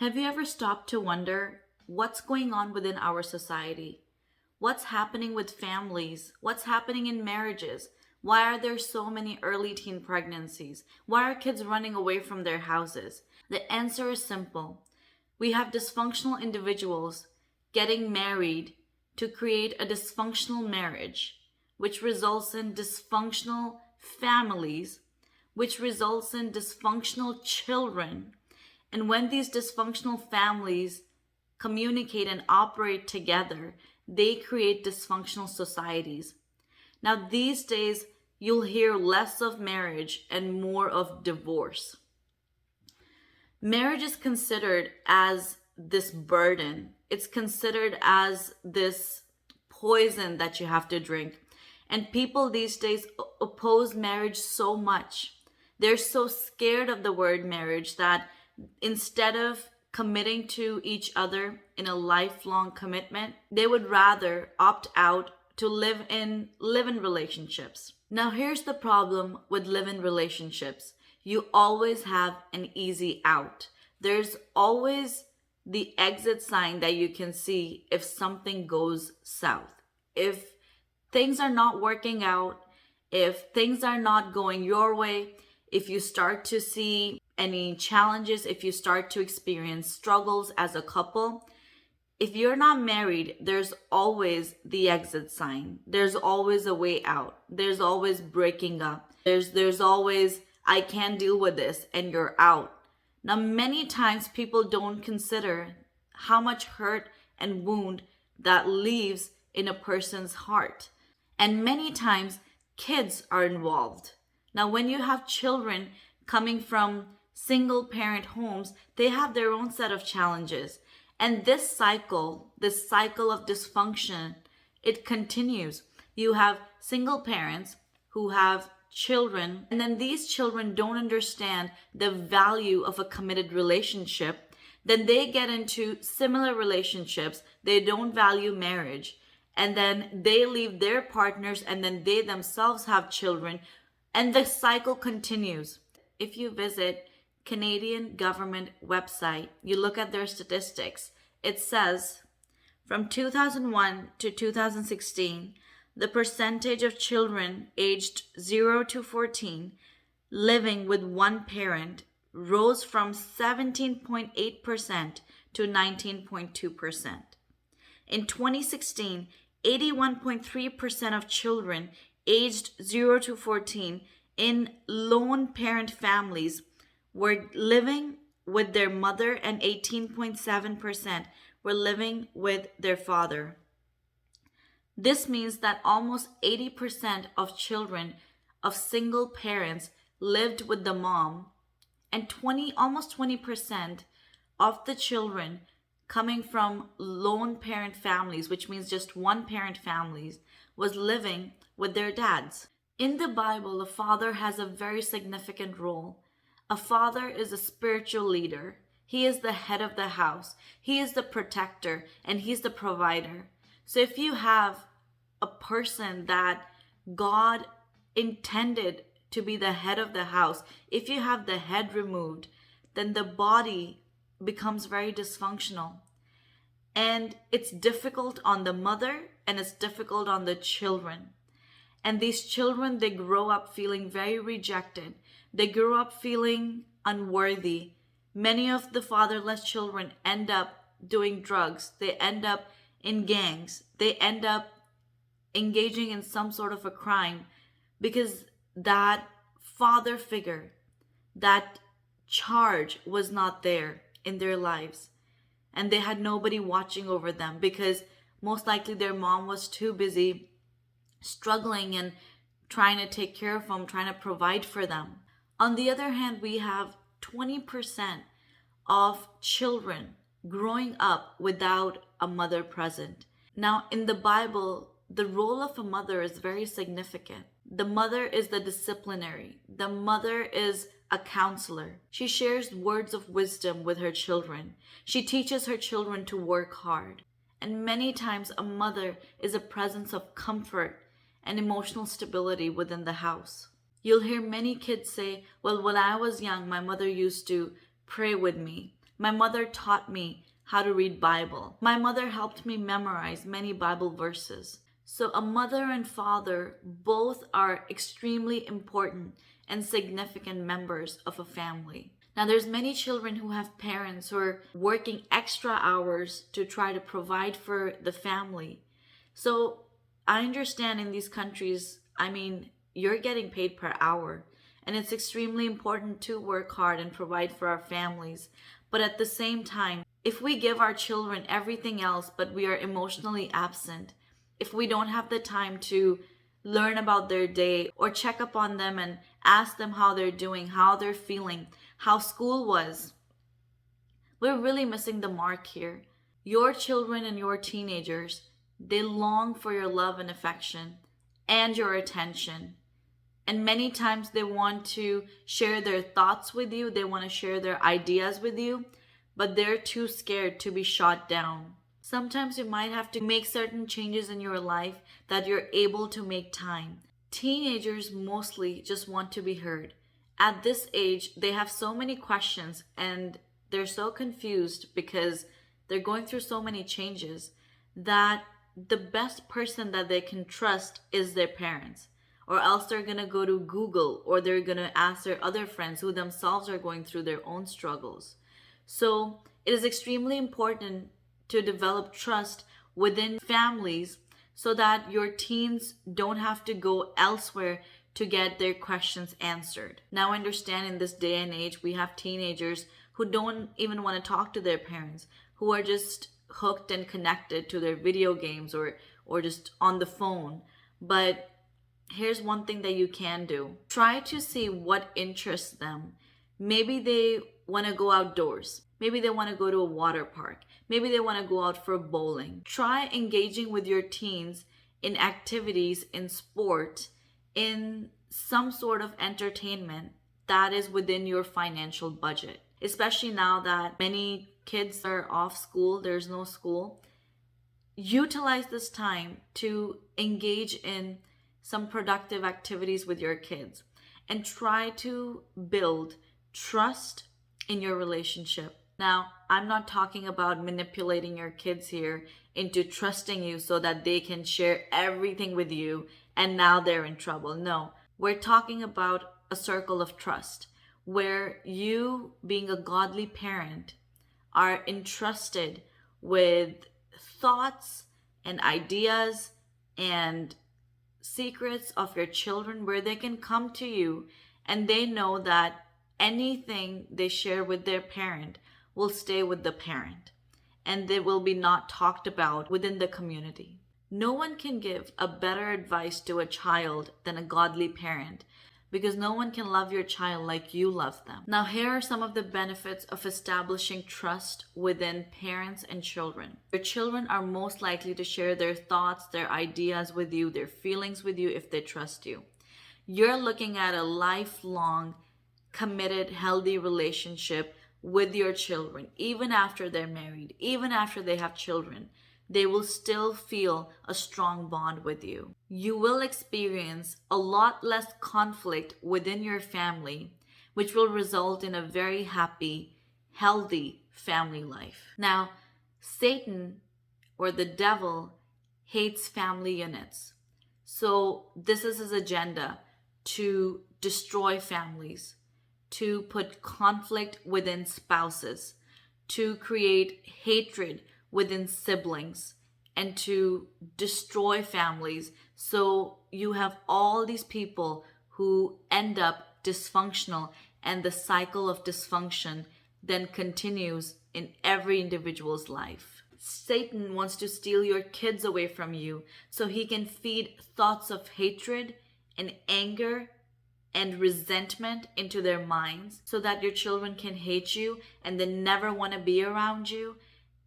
Have you ever stopped to wonder what's going on within our society? What's happening with families? What's happening in marriages? Why are there so many early teen pregnancies? Why are kids running away from their houses? The answer is simple. We have dysfunctional individuals getting married to create a dysfunctional marriage, which results in dysfunctional families, which results in dysfunctional children. And when these dysfunctional families communicate and operate together, they create dysfunctional societies. Now, these days, you'll hear less of marriage and more of divorce. Marriage is considered as this burden, it's considered as this poison that you have to drink. And people these days oppose marriage so much. They're so scared of the word marriage that instead of committing to each other in a lifelong commitment, they would rather opt out to live in relationships. Now here's the problem with live-in relationships. You always have an easy out. There's always the exit sign that you can see if something goes south. If things are not working out, if things are not going your way, if you start to see any challenges, if you start to experience struggles as a couple, if you're not married, there's always the exit sign. There's always a way out. There's always breaking up. There's always, I can't deal with this, and you're out. Now, many times people don't consider how much hurt and wound that leaves in a person's heart. And many times kids are involved. Now, when you have children coming from single parent homes, they have their own set of challenges. And this cycle of dysfunction, it continues. You have single parents who have children, and then these children don't understand the value of a committed relationship. Then they get into similar relationships. They don't value marriage. And then they leave their partners, and then they themselves have children. And the cycle continues. If you visit Canadian government website, you look at their statistics, it says from 2001 to 2016, the percentage of children aged 0 to 14 living with one parent rose from 17.8% to 19.2%. In 2016, 81.3% of children aged 0 to 14 in lone parent families were living with their mother, and 18.7% were living with their father. This means that almost 80% of children of single parents lived with the mom, and almost 20% of the children coming from lone parent families, which means just one parent families, was living with their dads. In the Bible, a father has a very significant role. A father is a spiritual leader. He is the head of the house. He is the protector, and he's the provider. So if you have a person that God intended to be the head of the house, if you have the head removed, then the body becomes very dysfunctional. And it's difficult on the mother, and it's difficult on the children. And these children, they grow up feeling very rejected. They grow up feeling unworthy. Many of the fatherless children end up doing drugs. They end up in gangs. They end up engaging in some sort of a crime because that father figure, that charge was not there in their lives. And they had nobody watching over them because most likely their mom was too busy struggling and trying to take care of them, trying to provide for them. On the other hand, we have 20% of children growing up without a mother present. Now, in the Bible, the role of a mother is very significant. The mother is the disciplinary. The mother is a counselor. She shares words of wisdom with her children. She teaches her children to work hard. And many times a mother is a presence of comfort and emotional stability within the house. You'll hear many kids say, well, when I was young, my mother used to pray with me. My mother taught me how to read Bible. My mother helped me memorize many Bible verses. So a mother and father both are extremely important and significant members of a family. Now there's many children who have parents who are working extra hours to try to provide for the family. So I understand in these countries, you're getting paid per hour, and it's extremely important to work hard and provide for our families. But at the same time, if we give our children everything else but we are emotionally absent, if we don't have the time to learn about their day or check up on them and ask them how they're doing, how they're feeling, how school was, we're really missing the mark here. Your children and your teenagers, they long for your love and affection and your attention. And many times they want to share their thoughts with you, they want to share their ideas with you, but they're too scared to be shot down. Sometimes you might have to make certain changes in your life that you're able to make time. Teenagers mostly just want to be heard. At this age, they have so many questions and they're so confused because they're going through so many changes that the best person that they can trust is their parents. Or else they're going to go to Google or they're going to ask their other friends who themselves are going through their own struggles. So it is extremely important to develop trust within families so that your teens don't have to go elsewhere to get their questions answered. Now, understand in this day and age, we have teenagers who don't even want to talk to their parents, who are just hooked and connected to their video games or just on the phone. But here's one thing that you can do. Try to see what interests them. Maybe they want to go outdoors. Maybe they want to go to a water park. Maybe they want to go out for bowling. Try engaging with your teens in activities, in sport, in some sort of entertainment that is within your financial budget. Especially now that many kids are off school, there's no school. Utilize this time to engage in some productive activities with your kids and try to build trust in your relationship. Now, I'm not talking about manipulating your kids here into trusting you so that they can share everything with you and now they're in trouble. No, we're talking about a circle of trust where you, being a godly parent, are entrusted with thoughts and ideas and secrets of your children where they can come to you and they know that anything they share with their parent will stay with the parent and they will be not talked about within the community. No one can give a better advice to a child than a godly parent because no one can love your child like you love them. Now, here are some of the benefits of establishing trust within parents and children. Your children are most likely to share their thoughts, their ideas with you, their feelings with you if they trust you. You're looking at a lifelong, committed, healthy relationship with your children. Even after they're married, even after they have children, they will still feel a strong bond with you. You will experience a lot less conflict within your family, which will result in a very happy, healthy family life. Now, Satan or the devil hates family units. So this is his agenda, to destroy families, to put conflict within spouses, to create hatred within siblings, and to destroy families. So you have all these people who end up dysfunctional, and the cycle of dysfunction then continues in every individual's life. Satan wants to steal your kids away from you so he can feed thoughts of hatred and anger and resentment into their minds so that your children can hate you and then never want to be around you.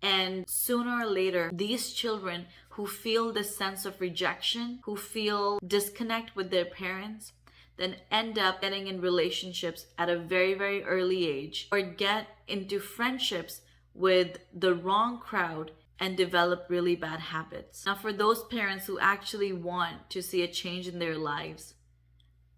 And sooner or later, these children who feel this sense of rejection, who feel disconnect with their parents, then end up getting in relationships at a very, very early age or get into friendships with the wrong crowd and develop really bad habits. Now, for those parents who actually want to see a change in their lives,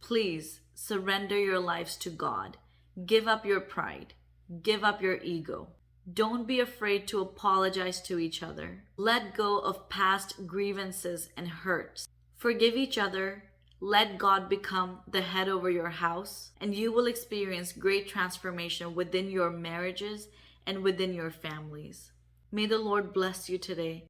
please surrender your lives to God. Give up your pride. Give up your ego. Don't be afraid to apologize to each other. Let go of past grievances and hurts. Forgive each other. Let God become the head over your house, and you will experience great transformation within your marriages and within your families. May the Lord bless you today.